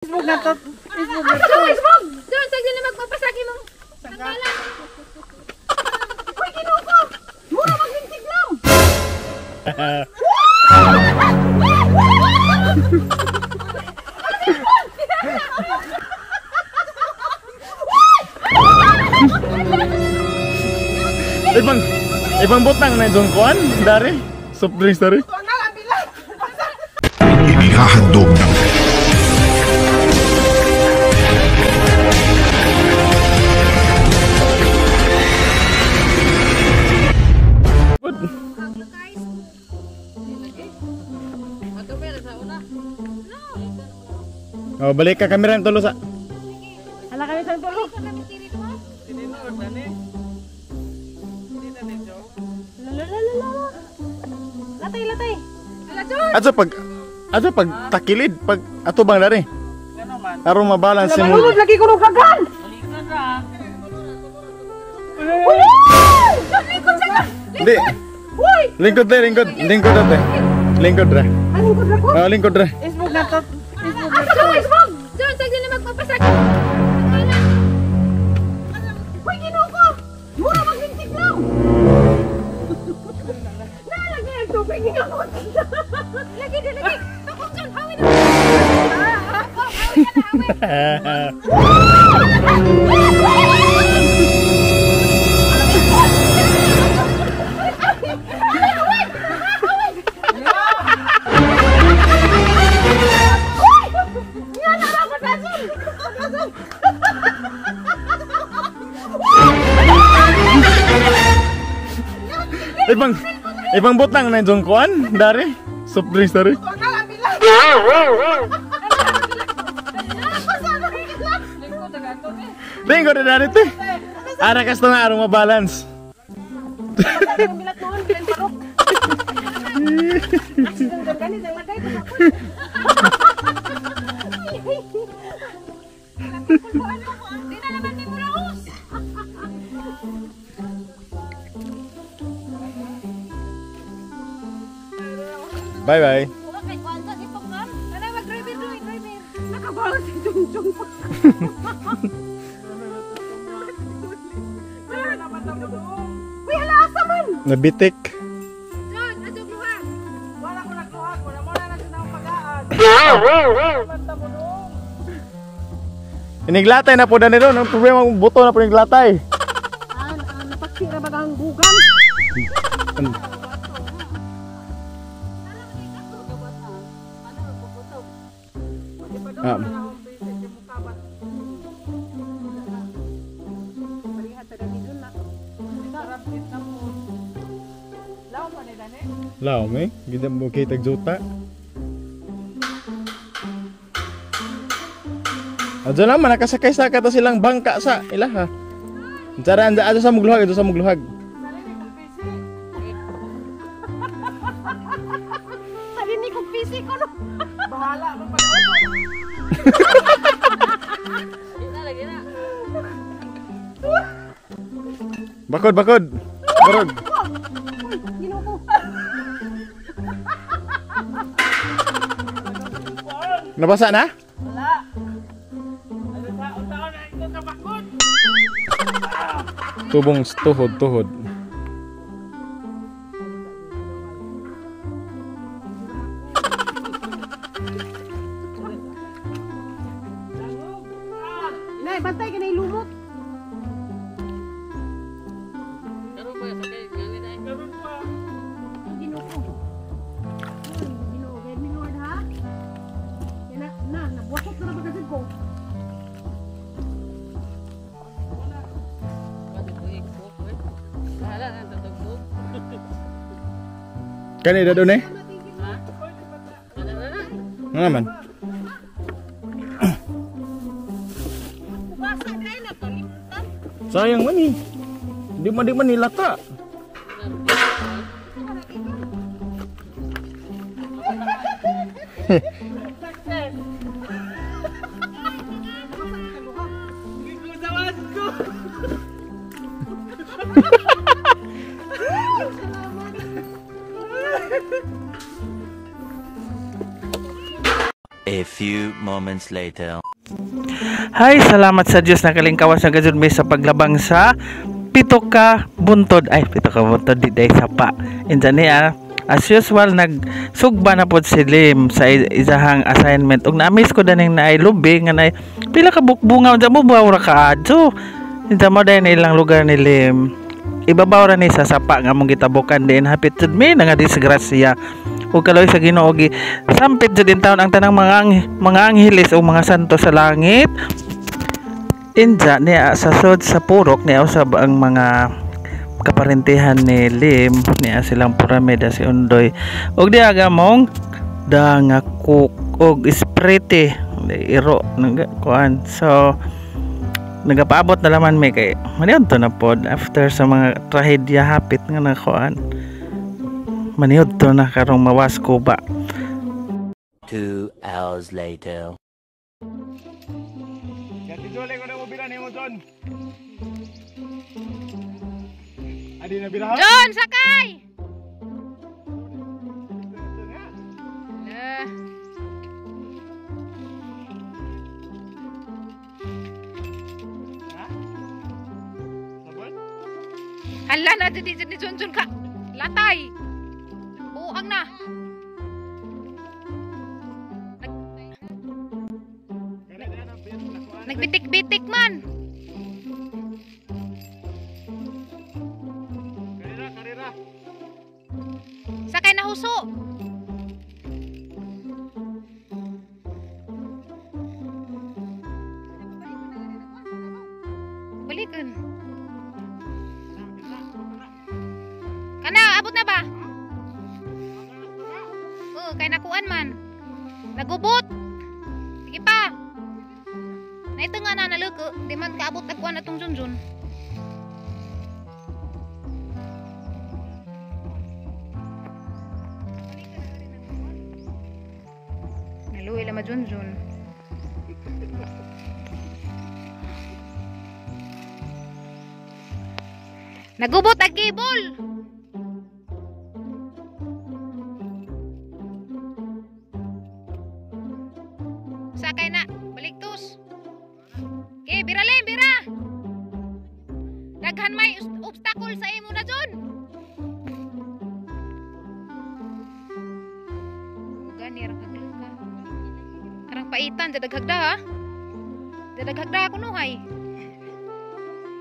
Facebook na to. Facebook na to. Facebook! Doon, sagli na magpapasaki mong tanggalan. Uy, kinuko! Mura maglintig lang! Ibang butang na yung kuan, dari. Soft drinks dari. Inihahandog ng Oh, balik ka kamera ng tulo sa. Hala kami sa tulo. Latay, latay. Ato pag takilid, pag ato bang dari. Aron mabalance mo. Malulog lagi ko nung kagan. Hindi. Lingkod dre, lingkod. Lingkod dre. Lingkod dre. Anong kudra ko? Oh, lingkod dre. Facebook na to. Facebook na to. Facebook! Doon, sagli na magpapasaki mong tanggalan. Uy, kinuko! Mura maglintig lang! Nalagay ang tubig niya ako. Lagi din, lagi. Takot dyan, hawin na. Hawin ka na, Ibang butang na yung kuan, dari. Soft drinks dari. Lingkod na dari te. Ara kas na arong mabalance. Ang bilat noon, bilang parok. Ang ganit ang lagay. Di na naman may muraos. Bye bye. Okay, kwanza si Pokmam. Ano, mag-driver doon, driver. Nakabawas si Jung-Jung. Uy, hala, asa man. Nabitik. Doon, atong luhag. Wala ko nagluhag. Wala mo na natin ang pagaan. Manta mo doon. Iniglatay na po na nito. Ang problema ng buto na po iniglatay. Napaksira ba ang bugan? Ah. Lao may, ganda mo kay tagjuta. Adyo naman, nakasakay-sakay to silang bangka sa ilaha. Cara anda sa mugluhag, ito sa mugluhag. Sabi ni kong PC ko no. Bahala mo pa. Bakod, bakod. Barog. Ginuko. Nabasa na? Wala. Ano sa taon na ito kabakod? Tubong tuhod, tuhod. Nay, bantay ka na ilumot. Ginuko. Ginuko, kaya minord ha? Yan na, nabuwasok na ba kasi ko? Kani da doon eh? Ano naman? Basa na yun, nakalimutan. Sayang man eh. Di man nilata. A few moments later. Hay, salamat sa Diyos na kalingkawas na gajud mi sa paglabang sa pito ka buntod di day sapa. Inja niya as usual nagsugba na pod si Lim sa isahang assignment ug na-miss ko daning naay lubi nga nay pila ka bukbunga unsa mo baw ra ka adto. Inja mo day na ilang lugar ni Lim. Ibabaw ra ni sa sapa nga mong gitabukan din hapit jud mi nga disgrasya. Ug kaloy sa Ginoo gi sampit jud din taon ang tanang mga angheles o mga santo sa langit. Inja niya sa sud sa purok niya usab ang mga kaparentehan ni Lim niya silang Purameda si Undoy ug diha gamong dangakuk og esprite iro kuan. So nagapaabot na laman may kay maniud to na pod after sa mga trahedya hapit nga nakuan. Maniud to na karong mawasko ba. 2 hours later. Kati Jole ko na mo bilan mo John. Adi na bilahan? John, sakay! Hala na dito ni John ka. Latay. Buang na. Nagbitik-bitik man. Karira. Sakay na huso. Balikan. Kana, abot na ba? Kay nakuan man. Nagubot. Sige pa. Naito nga na naluko. Di man kaabot nagkuan na tong Junjun. Naluwi lang ma-Junjun. Nagubot ang gibol. Sakay na, baliktos. Okay, bira Lim, bira. Daghan may obstacle sa imo na John. Gani ra kaglang ka. Karang paitan dadaghagda ha. Dadaghagda kuno hay.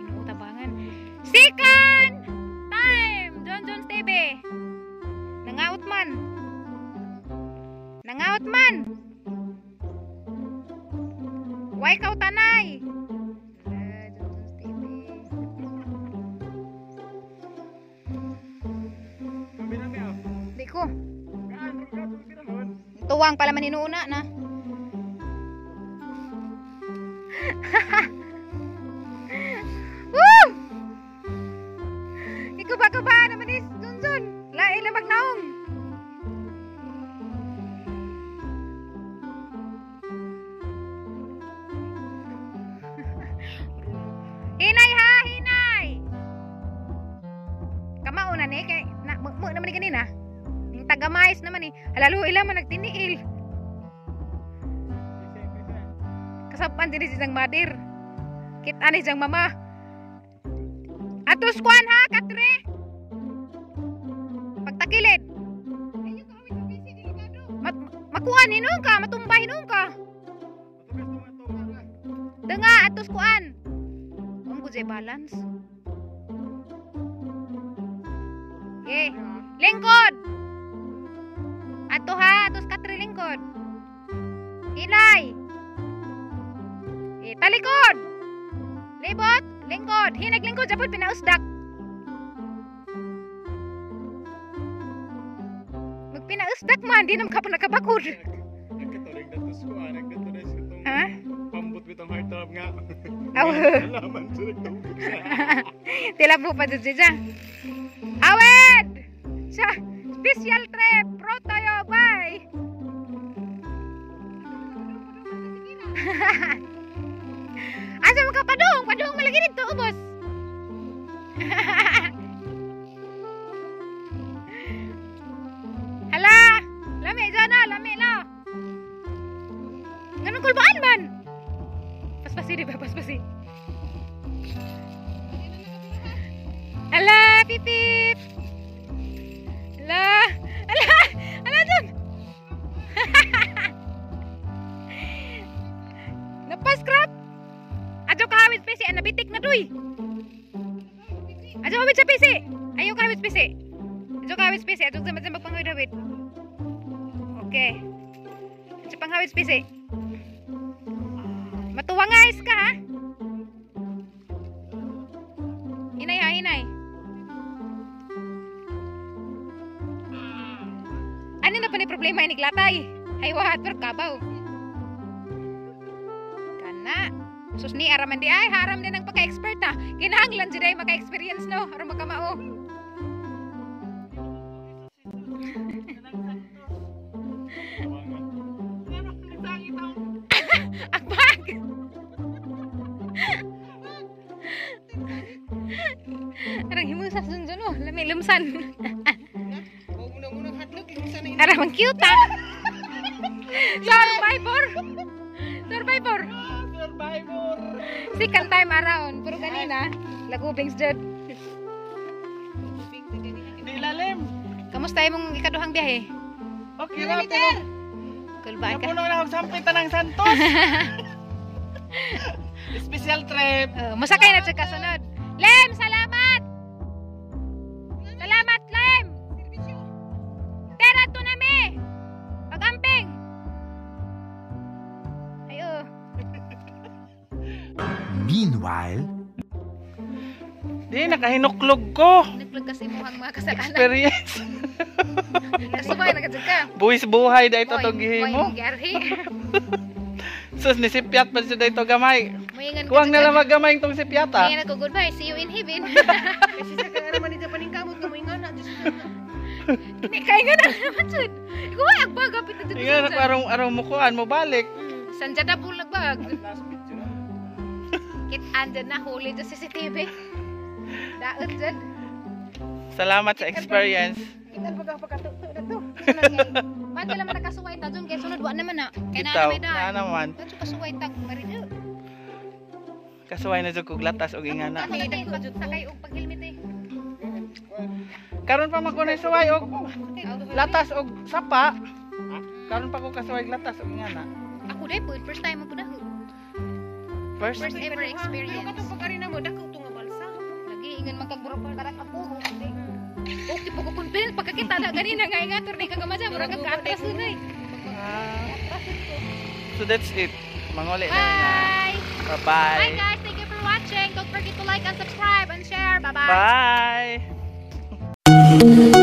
Hinuo tabangan. Second time, John TV. Nangaot man. Why kau tanay? Di ko. Tuwang pala maninuuna na. Woo! Ikaw ba naman is Junjun? Laila magnaong. Hinay ha, hinay. Kamauna ni kay na mo naman ni kanina. Ning taga-mais naman ni. Halalo ila man nagtiniil. Kasapan din si Jang Madir. Kit ani Jang mama. Atos kuan ha, katre. Pagtakilid. Makuan hinung ka, matumbay hinung ka. Denga atos kuan. Jay balance. Okay. Lingkod. Ato ha, atos katri lingkod. Hilay. Okay, talikod. Libot, lingkod. Hinag lingkod japon pinausdak. Magpinausdak man, di naman ka pa nakabakod. Nagkatuloy na tos ko, nagkatuloy sa itong pambut bitong heartthrob nga. Alaman sa nagtubog siya. Tila po pa dyan siya. Awed! Sa special trip, pro tayo, bye! Asa mo ka padung? Padung malagi dito, ubos. Hala! Lami dyan na, lami na. Paspasi di ba? Paspasi. Ala, pipip. Ala. Ala. Ala dun. Napaskrap. Ajo kahawit pisi, nabitik na duy. Ajo kahawit sa pisi. Ayaw kahawit pisi. Ajo kahawit pisi, ajo sama-sama panghawit. Okay. Ajo panghawit pisi. Matuwangais ka ha? Hinay ha, hinay. Ano na pa ni problema ini glatay? Ay wahat pero kabaw. Kana. Sus ni araman di ay haram din ang pagka-expert ha. Kinahanglan jud ay maka-experience no aron makamao. Akbag. Arang himusa sunjun oh, lami lumsan. Arang mang cute ha. Survivor. Survivor. Survivor. Second time around. Puro ganina. Lagubings jud. Di lalim. Kamusta imong ikaduhang biyahe? Okay ra pero. Kulbaan ka. Napuno na og sampay tanang Santos. Special trip. Musakay na sa kasunod. Lem, salamat! Salamat, Lem! Tera to nami! Pagamping! Ayo. Meanwhile, Di nakahinuklog ko. Nagplug kasi mo ang mga kasalanan. Experience. Kasubay na kadyan ka. Buwis buhay da ito tong Boy, gihimo. Garhi. Sus ni sipyat pa siya da ito gamay. Muingan Kuwang na lang maggamay itong sipyata. Muingan ako, goodbye. See you in heaven. Kasi sa kaya naman ito paningkamot ka mo nga na. Diyos ko na. Hindi, kaya nga na naman sud. Kuha, agbag, apit na dito Ingat ako arong mukuan mo balik. Sanja na bulag bag. Kit andyan na, huli dyan CCTV. Daot dyan. Salamat sa experience. Itan pag pagkatuto na to. Sunod nga. Man ka naman nakasuway ta dun, kaya sunod wa naman na. Kaya Bitaw, na may na naman. Kanso kasuway ta, marido. Kasuway na jud kog latas og ingana. Kami na sakay og pag-helmet eh. Karon pa makunay suway og latas og sapa. Karon pa ko kasuway og latas og ingana. Ako dai po, first time mo po daho. First First ever Yung experience. katong pagkarina mo, dako ito nga balsa. Lagi ingan magkagburok pa karat ako. Okay po ko confident pagkakita na ganina nga ingator ni kagamaja mura kag atras dunay. So that's it. Mangoli na. Bye. Bye-bye. Hi guys, thank you for watching. Don't forget to like and subscribe and share. Bye-bye. Bye.